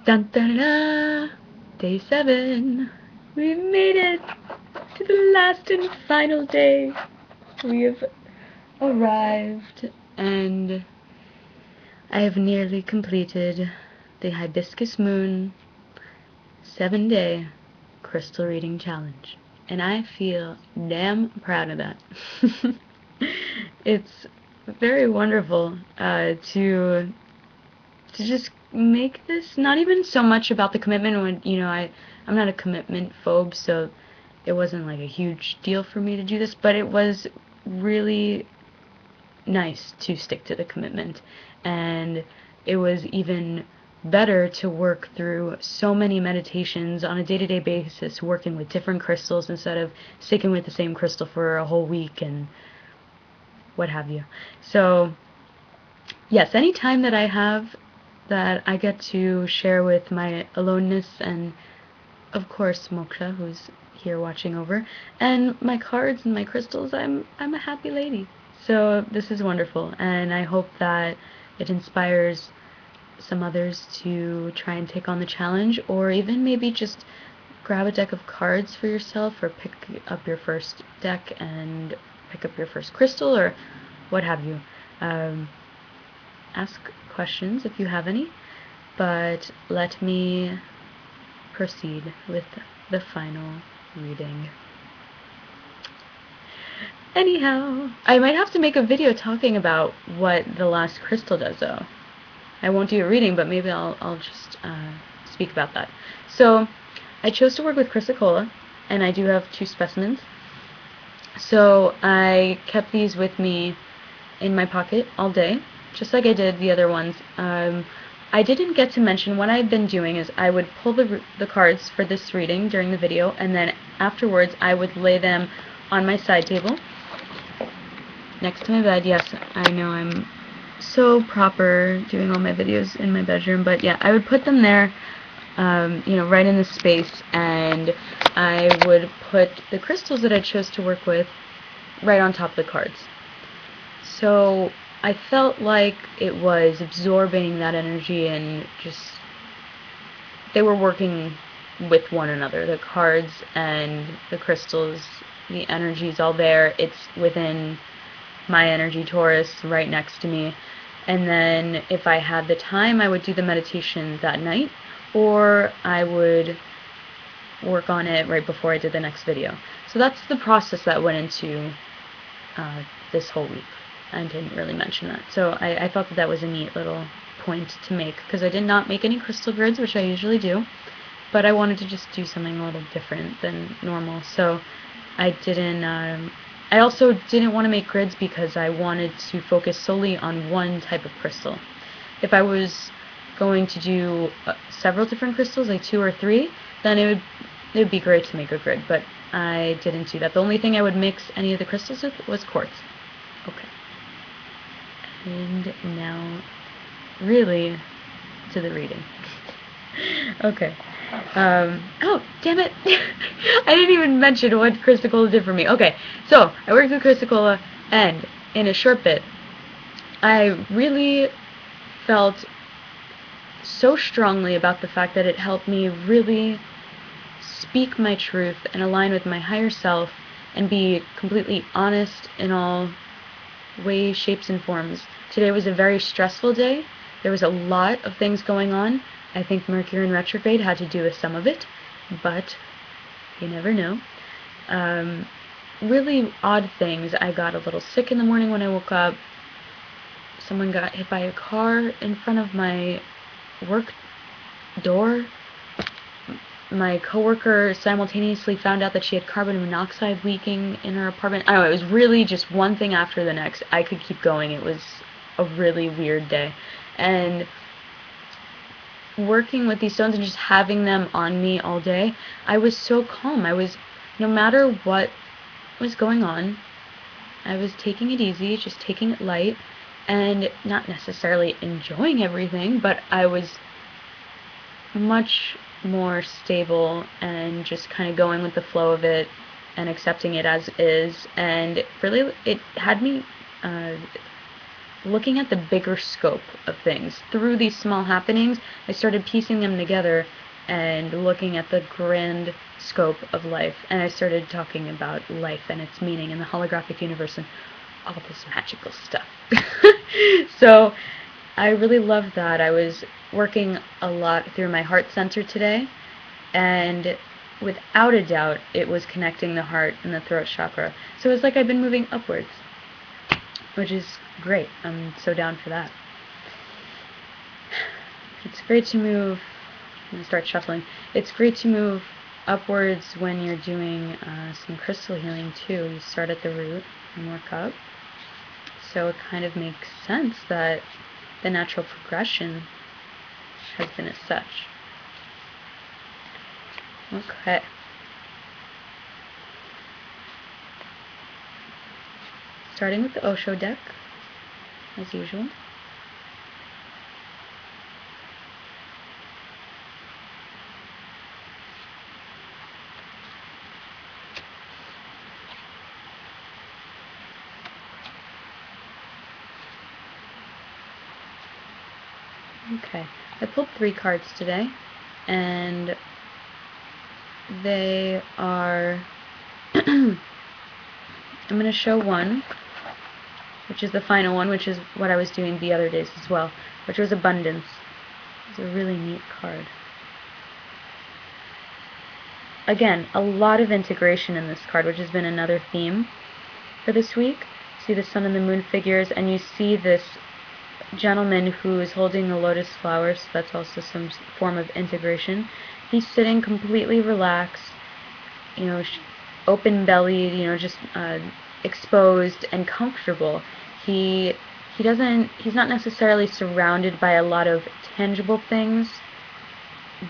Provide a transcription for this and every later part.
Dun dun dun! Day 7. We've made it to the last and final day. We have arrived, and I have nearly completed the Hibiscus Moon 7-day crystal reading challenge. And I feel damn proud of that. It's very wonderful to just make this not even so much about the commitment when, I'm not a commitment phobe, so it wasn't like a huge deal for me to do this, but it was really nice to stick to the commitment, and it was even better to work through so many meditations on a day-to-day basis, working with different crystals instead of sticking with the same crystal for a whole week and what have you. So yes, any time that I have that I get to share with my aloneness and, of course, Moksha, who's here watching over, and my cards and my crystals, I'm a happy lady. So this is wonderful, and I hope that it inspires some others to try and take on the challenge, or even maybe just grab a deck of cards for yourself, or pick up your first deck and pick up your first crystal, or what have you. Ask questions if you have any, but let me proceed with the final reading. Anyhow, I might have to make a video talking about what the last crystal does, though. I won't do a reading, but maybe I'll just speak about that. So, I chose to work with Chrysocolla, and I do have 2 specimens. So, I kept these with me in my pocket all day, just like I did the other ones. I didn't get to mention what I've been doing is I would pull the cards for this reading during the video, and then afterwards I would lay them on my side table next to my bed. Yes, I know I'm so proper doing all my videos in my bedroom, but yeah, I would put them there, right in the space, and I would put the crystals that I chose to work with right on top of the cards. So I felt like it was absorbing that energy, and just they were working with one another. The cards and the crystals, the energy's all there. It's within my energy torus right next to me. And then if I had the time, I would do the meditation that night, or I would work on it right before I did the next video. So that's the process that went into this whole week. I didn't really mention that. So I thought that was a neat little point to make, because I did not make any crystal grids, which I usually do, but I wanted to just do something a little different than normal. So I didn't, I also didn't want to make grids because I wanted to focus solely on one type of crystal. If I was going to do several different crystals, like 2 or 3, then it would be great to make a grid, but I didn't do that. The only thing I would mix any of the crystals with was quartz. Okay. And now, really, to the reading. Okay. Oh, damn it! I didn't even mention what Chrysocolla did for me. Okay, so I worked with Chrysocolla, and in a short bit, I really felt so strongly about the fact that it helped me really speak my truth and align with my higher self and be completely honest in all ways, shapes, and forms. Today was a very stressful day. There was a lot of things going on. I think Mercury in retrograde had to do with some of it, but you never know. Really odd things. I got a little sick in the morning when I woke up. Someone got hit by a car in front of my work door. My coworker simultaneously found out that she had carbon monoxide leaking in her apartment. I don't know, it was really just one thing after the next. I could keep going. It was a really weird day. And working with these stones and just having them on me all day, I was so calm. No matter what was going on, I was taking it easy, just taking it light, and not necessarily enjoying everything, but I was much more stable and just kind of going with the flow of it and accepting it as is. And really, it had me looking at the bigger scope of things. Through these small happenings, I started piecing them together and looking at the grand scope of life, and I started talking about life and its meaning in the holographic universe and all this magical stuff. So I really loved that. I was working a lot through my heart center today, and without a doubt it was connecting the heart and the throat chakra. So it's like I've been moving upwards, which is great. I'm so down for that. It's great to move. I'm going to start shuffling. It's great to move upwards when you're doing some crystal healing too. You start at the root and work up. So it kind of makes sense that the natural progression has been as such. Okay. Starting with the Osho deck, as usual. Okay, I pulled 3 cards today, and they are, I'm going to show one, which is the final one, which is what I was doing the other days as well, which was abundance. It's a really neat card. Again, a lot of integration in this card, which has been another theme for this week. See the sun and the moon figures, and you see this gentleman who is holding a lotus flower, so that's also some form of integration. He's sitting completely relaxed, you know, open-bellied, you know, just exposed and comfortable. He's not necessarily surrounded by a lot of tangible things,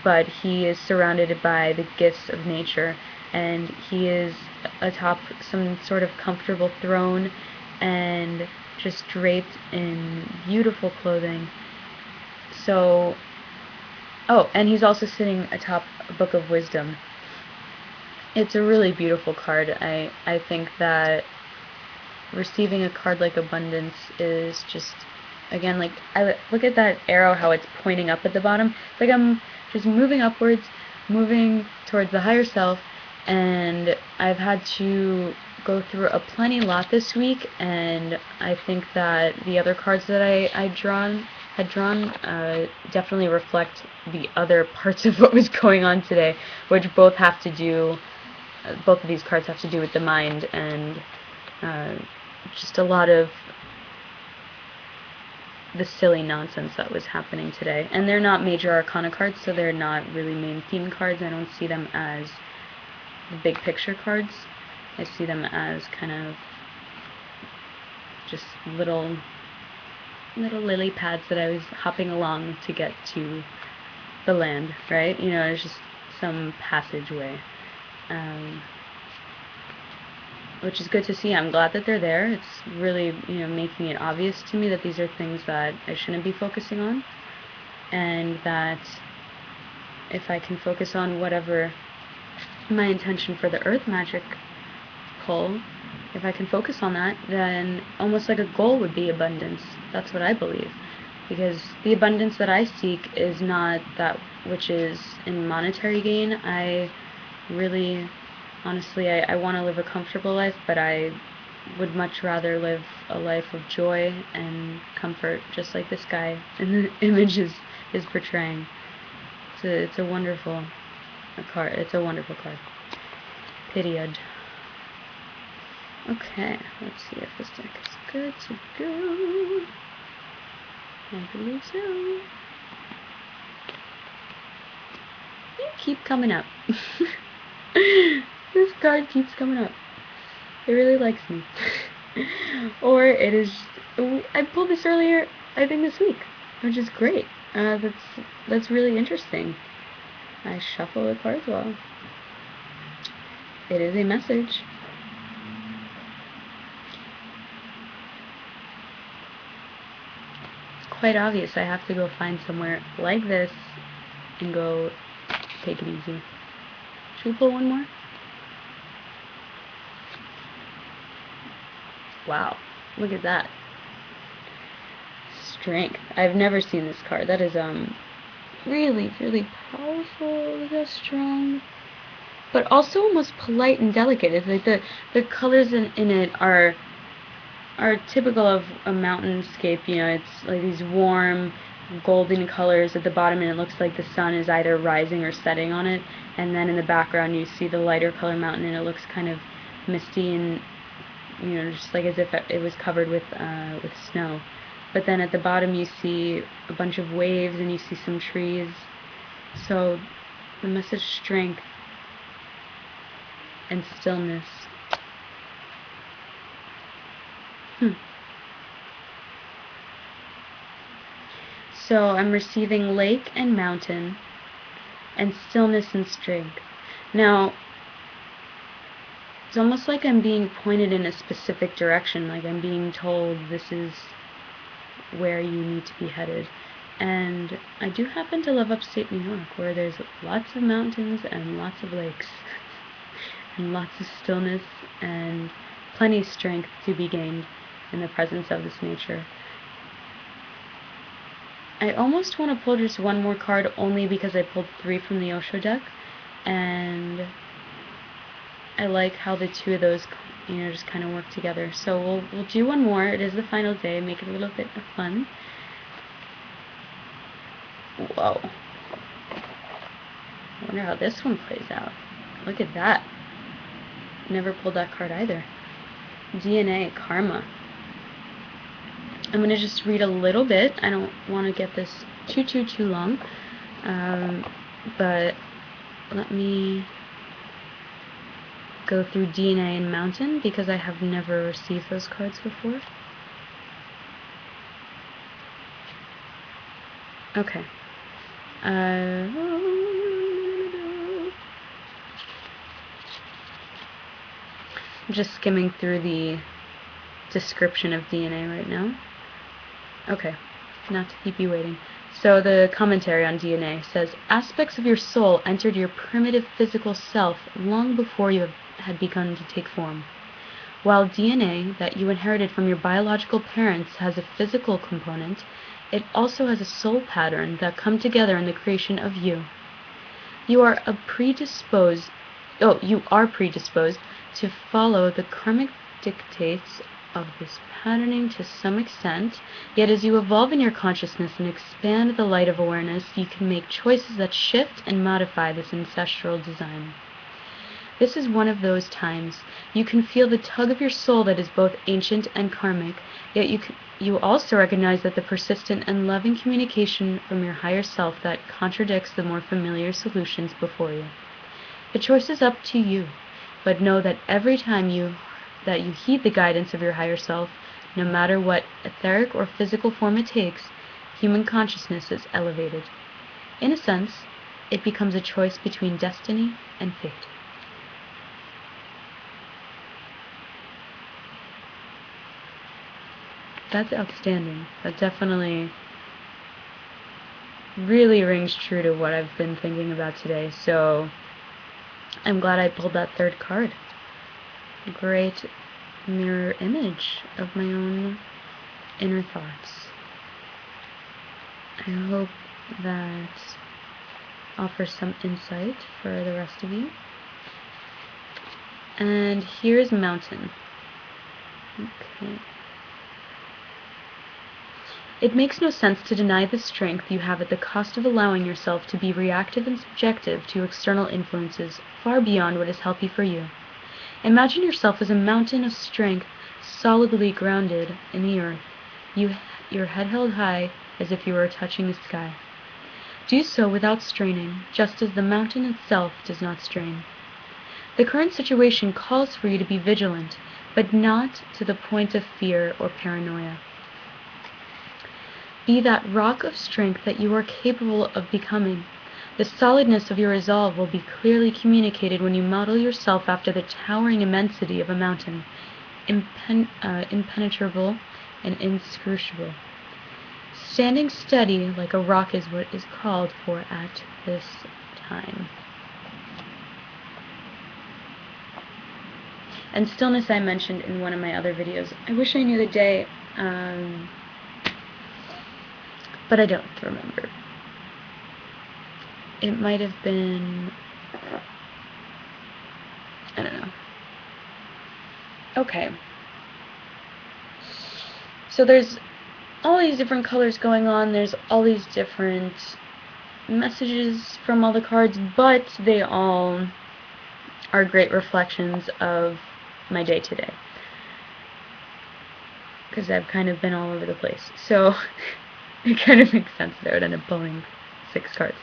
but he is surrounded by the gifts of nature, and he is atop some sort of comfortable throne and just draped in beautiful clothing. So, oh, and he's also sitting atop a book of wisdom. It's a really beautiful card. I think that receiving a card like abundance is just, again, like, I look at that arrow, how it's pointing up at the bottom. It's like I'm just moving upwards, moving towards the higher self, and I've had to go through a plenty lot this week, and I think that the other cards that I had drawn definitely reflect the other parts of what was going on today, which both have to do, both of these cards have to do with the mind, and just a lot of the silly nonsense that was happening today. And they're not major arcana cards, so they're not really main theme cards. I don't see them as the big picture cards. I see them as kind of just little lily pads that I was hopping along to get to the land, right? You know, it's just some passageway, which is good to see. I'm glad that they're there. It's really, you know, making it obvious to me that these are things that I shouldn't be focusing on, and that if I can focus on whatever my intention for the earth magic pull, if I can focus on that, then almost like a goal would be abundance. That's what I believe. Because the abundance that I seek is not that which is in monetary gain. I really, honestly, I want to live a comfortable life, but I would much rather live a life of joy and comfort, just like this guy in the image is portraying. It's a wonderful card. It's a wonderful card. Period. Okay, let's see if this deck is good to go. I believe so. You keep coming up. This card keeps coming up. It really likes me. Or it is... I pulled this earlier, I think this week, which is great. That's really interesting. I shuffle the cards well. It is a message. Quite obvious I have to go find somewhere like this and go take it easy. Should we pull one more? Wow, look at that. strength. I've never seen this card. That is really, really powerful. Look how strong. But also almost polite and delicate. It's like the colors in it are typical of a mountainscape. You know, it's like these warm golden colors at the bottom, and it looks like the sun is either rising or setting on it. And then in the background you see the lighter color mountain, and it looks kind of misty and, you know, just like as if it was covered with snow. But then at the bottom you see a bunch of waves and you see some trees. So the message strength and stillness. So I'm receiving lake and mountain and stillness and strength. Now, it's almost like I'm being pointed in a specific direction, like I'm being told this is where you need to be headed. And I do happen to love upstate New York, where there's lots of mountains and lots of lakes and lots of stillness and plenty of strength to be gained in the presence of this nature. I almost want to pull just one more card, only because I pulled 3 from the Osho deck, and I like how the 2 of those, you know, just kind of work together. So we'll do one more. It is the final day. Make it a little bit of fun. Whoa. I wonder how this one plays out. Look at that. Never pulled that card either. DNA, karma. I'm going to just read a little bit. I don't want to get this too long. But let me go through DNA and Mountain, because I have never received those cards before. Okay. I'm just skimming through the description of DNA right now. Okay, not to keep you waiting. So the commentary on DNA says, aspects of your soul entered your primitive physical self long before you had begun to take form. While DNA that you inherited from your biological parents has a physical component, it also has a soul pattern that come together in the creation of you. You are predisposed to follow the karmic dictates of this patterning to some extent, yet as you evolve in your consciousness and expand the light of awareness, you can make choices that shift and modify this ancestral design. This is one of those times. You can feel the tug of your soul that is both ancient and karmic, yet you also recognize that the persistent and loving communication from your higher self that contradicts the more familiar solutions before you. The choice is up to you, but know that every time you heed the guidance of your higher self, no matter what etheric or physical form it takes, human consciousness is elevated. In a sense, it becomes a choice between destiny and fate. That's outstanding. That definitely really rings true to what I've been thinking about today. So I'm glad I pulled that third card. Great mirror image of my own inner thoughts. I hope that offers some insight for the rest of you. And here's Mountain. Okay. It makes no sense to deny the strength you have at the cost of allowing yourself to be reactive and subjective to external influences far beyond what is healthy for you. Imagine yourself as a mountain of strength, solidly grounded in the earth, your head held high as if you were touching the sky. Do so without straining, just as the mountain itself does not strain. The current situation calls for you to be vigilant, but not to the point of fear or paranoia. Be that rock of strength that you are capable of becoming. The solidness of your resolve will be clearly communicated when you model yourself after the towering immensity of a mountain, impenetrable and inscrutable. Standing steady like a rock is what is called for at this time. And stillness I mentioned in one of my other videos. I wish I knew the day. but I don't remember. It might have been, I don't know. Okay. So there's all these different colors going on. There's all these different messages from all the cards, but they all are great reflections of my day-to-day. Because I've kind of been all over the place. So it kind of makes sense that I would end up pulling 6 cards.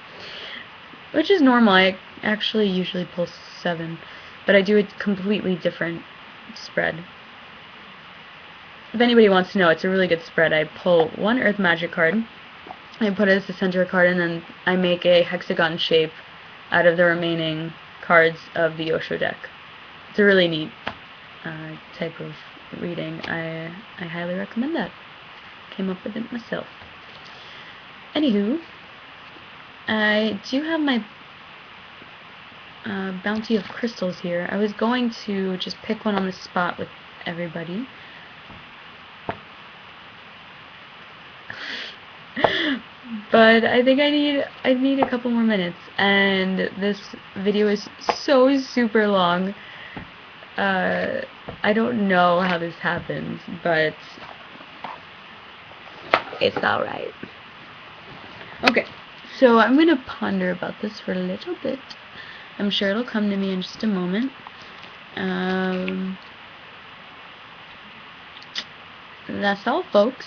Which is normal. I actually usually pull 7. But I do a completely different spread. If anybody wants to know, it's a really good spread. I pull 1 Earth Magic card, I put it as the center card, and then I make a hexagon shape out of the remaining cards of the Osho deck. It's a really neat type of reading. I highly recommend that. Came up with it myself. Anywho, I do have my bounty of crystals here. I was going to just pick one on the spot with everybody. But I think I need a couple more minutes, and this video is so super long. I don't know how this happens, but it's alright. Okay, so I'm gonna ponder about this for a little bit. I'm sure it'll come to me in just a moment. That's all, folks.